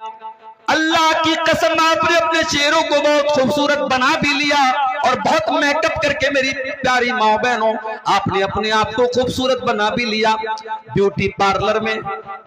अल्लाह की कसम आपने अपने चेहरों को बहुत खूबसूरत बना भी लिया और बहुत मेकअप करके मेरी प्यारी माँ बहनों आपने अपने आप को खूबसूरत बना भी लिया। ब्यूटी पार्लर में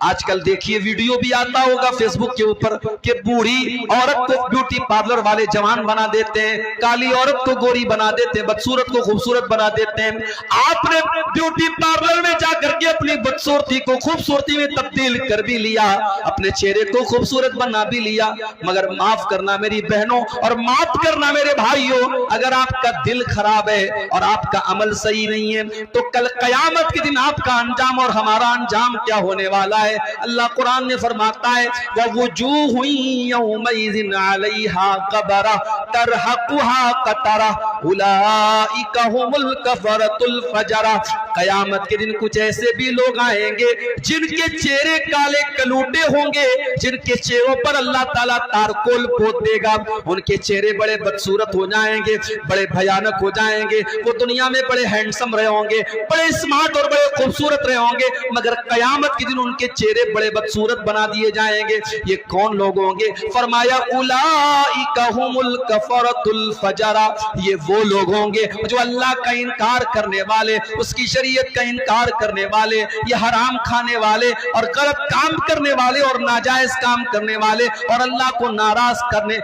आजकल देखिए वीडियो भी आता होगा फेसबुक के ऊपर कि बूढ़ी औरत को ब्यूटी पार्लर वाले जवान बना देते हैं, काली औरत को गोरी बना देते हैं, बदसूरत को खूबसूरत बना देते हैं। आपने ब्यूटी पार्लर में जाकर के अपनी बदसूरती को खूबसूरती में तब्दील कर भी लिया, अपने चेहरे को खूबसूरत बना भी लिया। मगर माफ करना मेरी बहनों और माफ करना मेरे भाइयों, अगर आपका दिल खराब है और आपका अमल सही नहीं है तो कल कयामत के दिन आपका अंजाम और हमारा अंजाम क्या होने वाला है। अल्लाह कुरान में फरमाता है ववुजूहु यौमइज़िन अलैहा ग़बरा तरहकुहा क़तरा उलाइका हुमुल कफ़रतुल फजरा। कयामत के दिन कुछ ऐसे भी लोग आएंगे जिनके चेहरे काले कलूटे होंगे, जिनके चेहरों पर अल्लाह ताला तारकोल पोत देगा, उनके चेहरे बड़े बदसूरत हो जाएंगे, बड़े भयानक हो जाएंगे। वो दुनिया में बड़े हैंडसम रहे होंगे, बड़े स्मार्ट और बड़े खूबसूरत रहे होंगे, मगर कयामत के दिन उनके चेहरे बड़े बदसूरत बना दिए जाएंगे। ये कौन लोग होंगे? फरमाया उलाइका हुमुल कफरतुल फजरा। ये वो लोग होंगे जो अल्लाह का इनकार करने वाले, उसकी शरीयत का इनकार करने वाले, ये हराम खाने वाले और गलत काम करने वाले और नाजायज काम करने वाले और अल्लाह को नाराज करने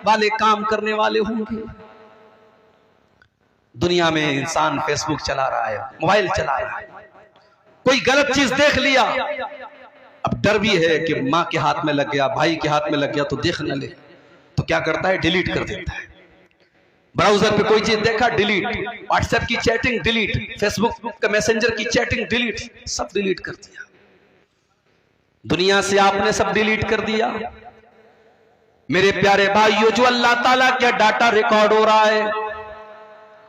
वाले काम करने वाले होंगे। दुनिया में इंसान फेसबुक चला रहा है, मोबाइल चला रहा है, कोई गलत चीज देख लिया, अब डर भी है कि माँ के हाथ में लग गया, भाई के हाथ में लग गया तो देख न ले, तो क्या करता है? डिलीट कर देता है। ब्राउजर पे कोई चीज देखा डिलीट, व्हाट्सएप की चैटिंग डिलीट, फेसबुक का मैसेंजर की चैटिंग डिलीट, सब डिलीट कर दिया। दुनिया से आपने सब डिलीट कर दिया। मेरे प्यारे भाइयों, जो अल्लाह ताला का डाटा रिकॉर्ड हो रहा है,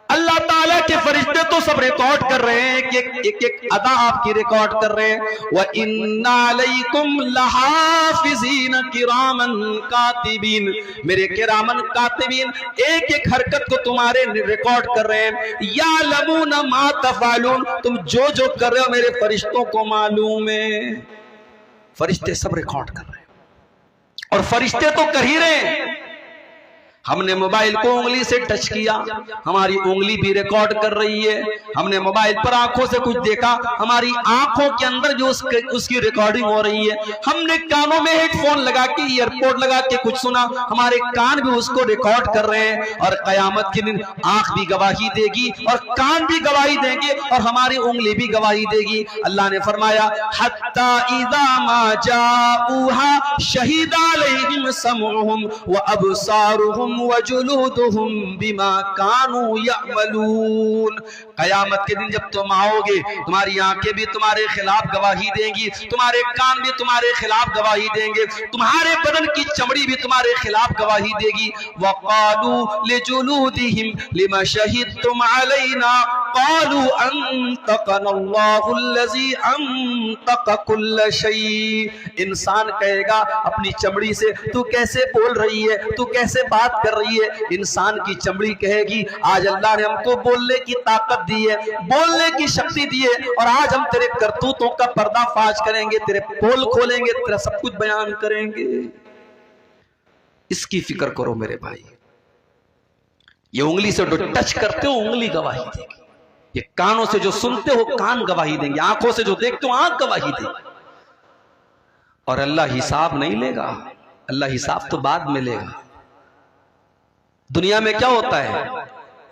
अल्लाह ताला के फरिश्ते तो सब रिकॉर्ड कर रहे हैं, एक एक अदा आपकी रिकॉर्ड कर रहे हैं। व इन्ना अलैकुम लहाफिज़ीन किरामन कातिबीन, मेरे किरामन कातिबीन एक एक हरकत को तुम्हारे रिकॉर्ड कर रहे हैं। यालमून मा तफअलून, तुम जो जो कर रहे हो मेरे फरिश्तों को मालूम है। फरिश्ते सब रिकॉर्ड कर रहे हैं और फरिश्ते तो कर ही रहे हैं। हमने मोबाइल को उंगली से टच किया, हमारी उंगली भी रिकॉर्ड कर रही है। हमने मोबाइल पर आंखों से कुछ देखा, हमारी आंखों के अंदर जो उसकी रिकॉर्डिंग हो रही है। हमने कानों में हेडफोन लगा के, ईयरपोर्ट लगा के कुछ सुना, हमारे कान भी उसको रिकॉर्ड कर रहे हैं। और कयामत के दिन आंख भी गवाही देगी और कान भी गवाही देंगे और हमारी उंगली भी गवाही देगी। अल्लाह ने फरमाया हत्ता इज़ा मा जाऊहा शहीदा अलैहिम समउहुम व अबसारुहुम वजुलूदुहुम बिमा कानू यअमलून। कयामत के दिन जब तुम आओगे, तुम्हारी आंखें भी तुम्हारे खिलाफ गवाही देंगी, तुम्हारे कान भी तुम्हारे खिलाफ गवाही देंगे, तुम्हारे बदन की चमड़ी भी तुम्हारे खिलाफ गवाही देगी। वक़ालू लिजुलूदिहिम लिमा शहिदतुम अलैना क़ालू अंतक़नल्लाहु अल्लज़ी अंतक़ कुल्ल शै। इंसान कहेगा अपनी चमड़ी से, तू कैसे बोल रही है, तू कैसे बात कर रही है? इंसान की चमड़ी कहेगी आज अल्लाह ने हमको बोलने की ताकत दी है, बोलने की शक्ति दी है और आज हम तेरे करतूतों का पर्दाफाश करेंगे, तेरे पोल खोलेंगे, तेरा सब कुछ बयान करेंगे। इसकी फिक्र करो मेरे भाई। ये उंगली से जो टच करते हो उंगली गवाही देगी, ये कानों से जो सुनते हो कान गवाही देंगे, आंखों से जो देखते हो आंख गवाही देगी। और अल्लाह हिसाब नहीं लेगा, अल्लाह हिसाब तो बाद में लेगा। दुनिया में क्या होता है?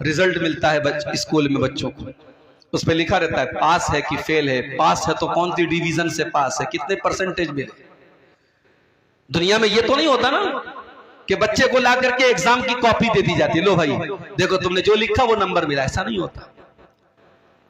रिजल्ट मिलता है स्कूल में बच्चों को, उस पर लिखा रहता है पास है कि फेल है, पास है तो कौन सी डिवीजन से पास है, कितने परसेंटेज मिले। दुनिया में ये तो नहीं होता ना कि बच्चे को ला करके एग्जाम की कॉपी दे दी जाती है, लो भाई देखो तुमने जो लिखा वो नंबर मिला, ऐसा नहीं होता।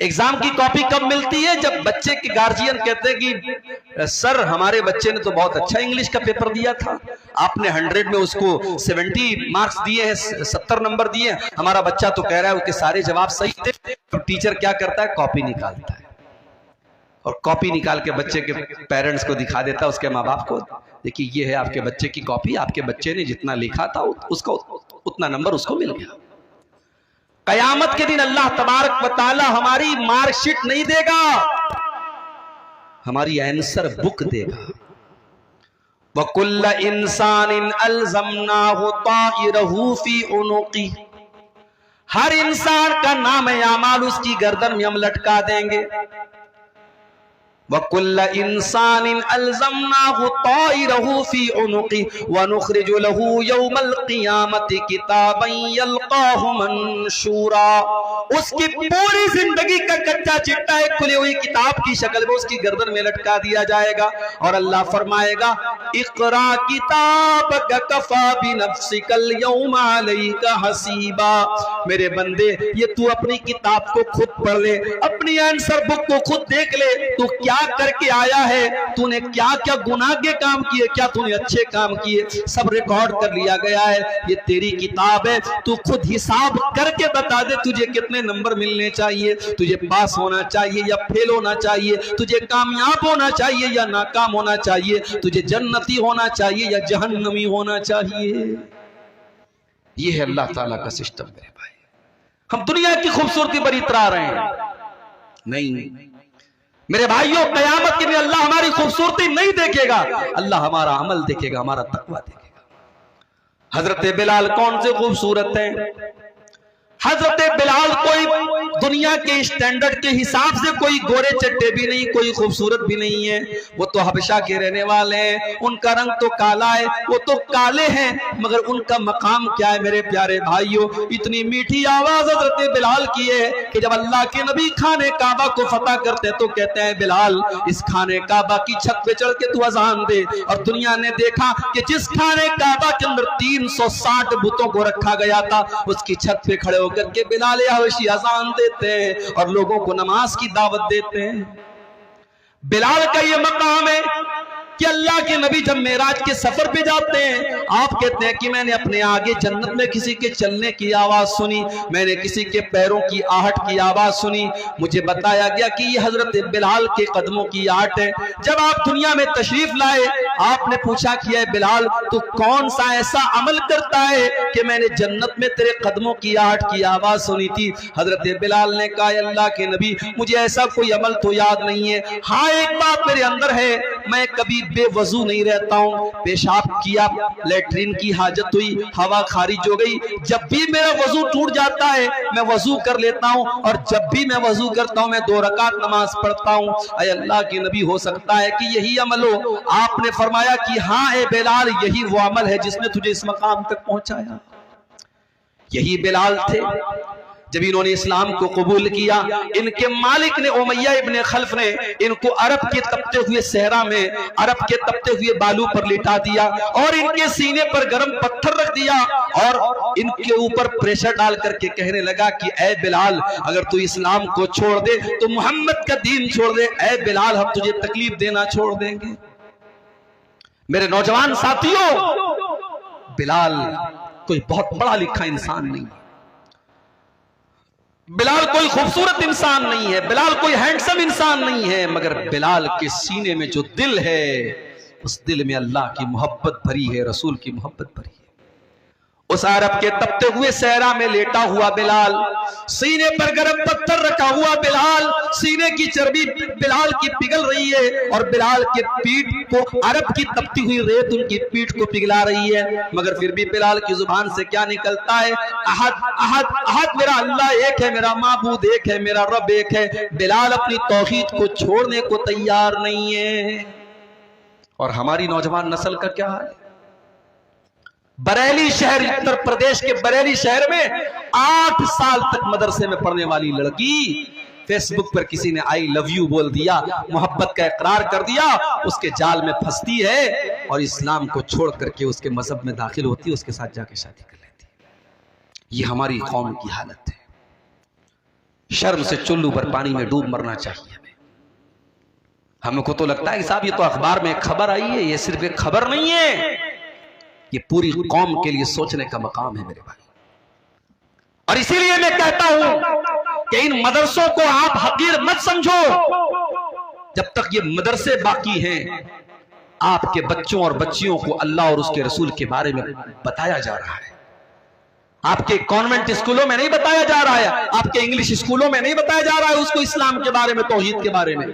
एग्जाम की कॉपी कब मिलती है? जब बच्चे के गार्जियन कहते हैं कि सर हमारे बच्चे ने तो बहुत अच्छा इंग्लिश का पेपर दिया था, आपने 100 में उसको 70 मार्क्स दिए हैं, 70 नंबर दिए हैं, हमारा बच्चा तो कह रहा है उसके सारे जवाब सही थे। तो टीचर क्या करता है? कॉपी निकालता है और कॉपी निकाल के बच्चे के पेरेंट्स को दिखा देता है, उसके माँ बाप को, देखिए ये है आपके बच्चे की कॉपी, आपके बच्चे ने जितना लिखा था उसका उतना नंबर उसको मिल गया। कयामत के दिन अल्लाह तबारक व तआला हमारी मार्कशीट नहीं देगा, हमारी आंसर बुक देगा। वकुल्ल इंसानिन अलज़मनाहु ताइरहु फी उनुक़ी, हर इंसान का नाम आमाल उसकी गर्दन में हम लटका देंगे। वकुल्ल इंसानिन अलज़मनाहु ताइरहु फी उनुक़ी वनुख़रिजु लहू यौमल क़ियामति किताबन यल्क़ाहु मंशूरा। उसकी पूरी जिंदगी का कच्चा चिट्ठा एक खुली हुई किताब की शक्ल में उसकी गर्दन में लटका दिया जाएगा और अल्लाह फरमाएगा इक़रा किताबक कफ़ा बिनफ़्सिकल यौमा अलैका हसीबा। मेरे बंदे, ये तू अपनी किताब को खुद पढ़ ले, अपनी आंसर बुक को खुद देख ले, तू क्या करके आया है, तूने क्या क्या गुनाह के काम किए, क्या तूने अच्छे काम किए, सब रिकॉर्ड कर लिया गया है। ये तेरी किताब है, तू खुद हिसाब करके बता दे तुझे कितने नंबर मिलने चाहिए, तुझे पास होना चाहिए या फेल होना चाहिए, तुझे कामयाब होना चाहिए या नाकाम होना चाहिए, तुझे जन्नती होना चाहिए या जहन्नमी होना चाहिए। ये है अल्लाह ताला का सिस्टम। मेरे भाई, हम दुनिया की खूबसूरती पर इतरा रहे हैं, नहीं मेरे भाइयों, कयामत के दिन अल्लाह हमारी खूबसूरती नहीं देखेगा, अल्लाह हमारा अमल देखेगा, हमारा तकवा देखेगा। हजरत बिलाल कौन से खूबसूरत हैं? हजरत बिलाल कोई दुनिया के स्टैंडर्ड के हिसाब से कोई गोरे चट्टे भी नहीं, कोई खूबसूरत भी नहीं है। वो तो हबशा के रहने वाले हैं, उनका रंग तो काला है, वो तो काले हैं, मगर उनका मकाम क्या है मेरे प्यारे भाइयों? इतनी मीठी आवाज हजरत बिलाल की है कि जब अल्लाह के नबी खाने काबा को फतह करते तो कहते हैं बिलाल, इस खाने काबा की छत पे चढ़ के तू अजान दे। और दुनिया ने देखा कि जिस खाने काबा के अंदर 360 बुतों को रखा गया था, उसकी छत पे खड़े होकर के बिलाल हबशी अजान देते हैं और लोगों को नमाज की दावत देते हैं। बिलाल का ये मकाम है कि अल्लाह के नबी जब मेराज के सफर पे जाते हैं, आप कहते हैं कि मैंने अपने आगे जन्नत में किसी के चलने की आवाज सुनी, मैंने किसी के पैरों की आहट की आवाज सुनी, मुझे बताया गया कि ये हजरत बिलाल के कदमों की आहट है। जब आप दुनिया में तशरीफ लाए, आपने पूछा कि है बिलाल, तू कौन सा ऐसा अमल करता है कि मैंने जन्नत में तेरे कदमों की आहट की आवाज सुनी थी? हजरत बिलाल ने कहा, अल्लाह के नबी, मुझे ऐसा कोई अमल तो याद नहीं है, हाँ एक बात मेरे अंदर है, मैं कभी बेवजू नहीं रहता हूँ। पेशाब किया, लेटरिन की हाजत हुई, हवा खारिज हो गई, जब भी मेरा वजू टूट जाता है मैं वजू कर लेता हूँ, और जब भी मैं वजू करता हूँ मैं 2 रकात नमाज पढ़ता हूँ। अय अल्लाह के नबी, हो सकता है कि यही अमल हो? आपने फरमाया कि हाँ ए बिलाल, यही वो अमल है जिसने तुझे इस मकाम तक पहुंचाया। यही बिलाल थे जब इन्होंने इस्लाम को कबूल किया, इनके मालिक ने उमैया इब्ने खल्फ ने इनको अरब के तपते हुए सहरा में, अरब के तपते हुए बालू पर लिटा दिया और इनके सीने पर गर्म पत्थर रख दिया और इनके ऊपर प्रेशर डाल करके कहने लगा कि ए बिलाल, अगर तू इस्लाम को छोड़ दे तो मोहम्मद का दीन छोड़ दे। ए बिलाल, हम तुझे तकलीफ देना छोड़ देंगे। मेरे नौजवान साथियों, बिलाल कोई बहुत पढ़ा लिखा इंसान नहीं, बिलाल कोई खूबसूरत इंसान नहीं है, बिलाल कोई हैंडसम इंसान नहीं है, मगर बिलाल के सीने में जो दिल है, उस दिल में अल्लाह की मोहब्बत भरी है, रसूल की मोहब्बत भरी है। उस अरब के तपते हुए सहरा में लेटा हुआ बिलाल, सीने पर गर्म पत्थर रखा हुआ बिलाल, सीने की चर्बी बिलाल की पिघल रही है और बिलाल के पीठ को अरब की तपती हुई रेत उनकी पीठ को पिघला रही है, मगर फिर भी बिलाल की जुबान से क्या निकलता है? अहद अहद अहद, मेरा अल्लाह एक है, मेरा माबूद एक है, मेरा रब एक है। बिलाल अपनी तौहीद को छोड़ने को तैयार नहीं है। और हमारी नौजवान नस्ल का क्या हाल है? बरेली शहर, उत्तर प्रदेश के बरेली शहर में 8 साल तक मदरसे में पढ़ने वाली लड़की फेसबुक पर किसी ने आई लव यू बोल दिया, मोहब्बत का इकरार कर दिया, उसके जाल में फंसती है और इस्लाम को छोड़ करके उसके मजहब में दाखिल होती है, उसके साथ जाके शादी कर लेती है। ये हमारी कौम की हालत है। शर्म से चुल्लू पर पानी में डूब मरना चाहिए हमें। हमको तो लगता है कि साहब ये तो अखबार में खबर आई है, ये सिर्फ एक खबर नहीं है, ये पूरी कौम के लिए सोचने का मकाम है मेरे भाई। और इसीलिए मैं कहता हूं कि इन मदरसों को आप हकीर मत समझो। जब तक ये मदरसे बाकी हैं, आपके बच्चों और बच्चियों को अल्लाह और उसके रसूल के बारे में बताया जा रहा है। आपके कॉन्वेंट स्कूलों में नहीं बताया जा रहा है, आपके इंग्लिश स्कूलों में नहीं बताया जा रहा है उसको इस्लाम के बारे में, तौहीद के बारे में।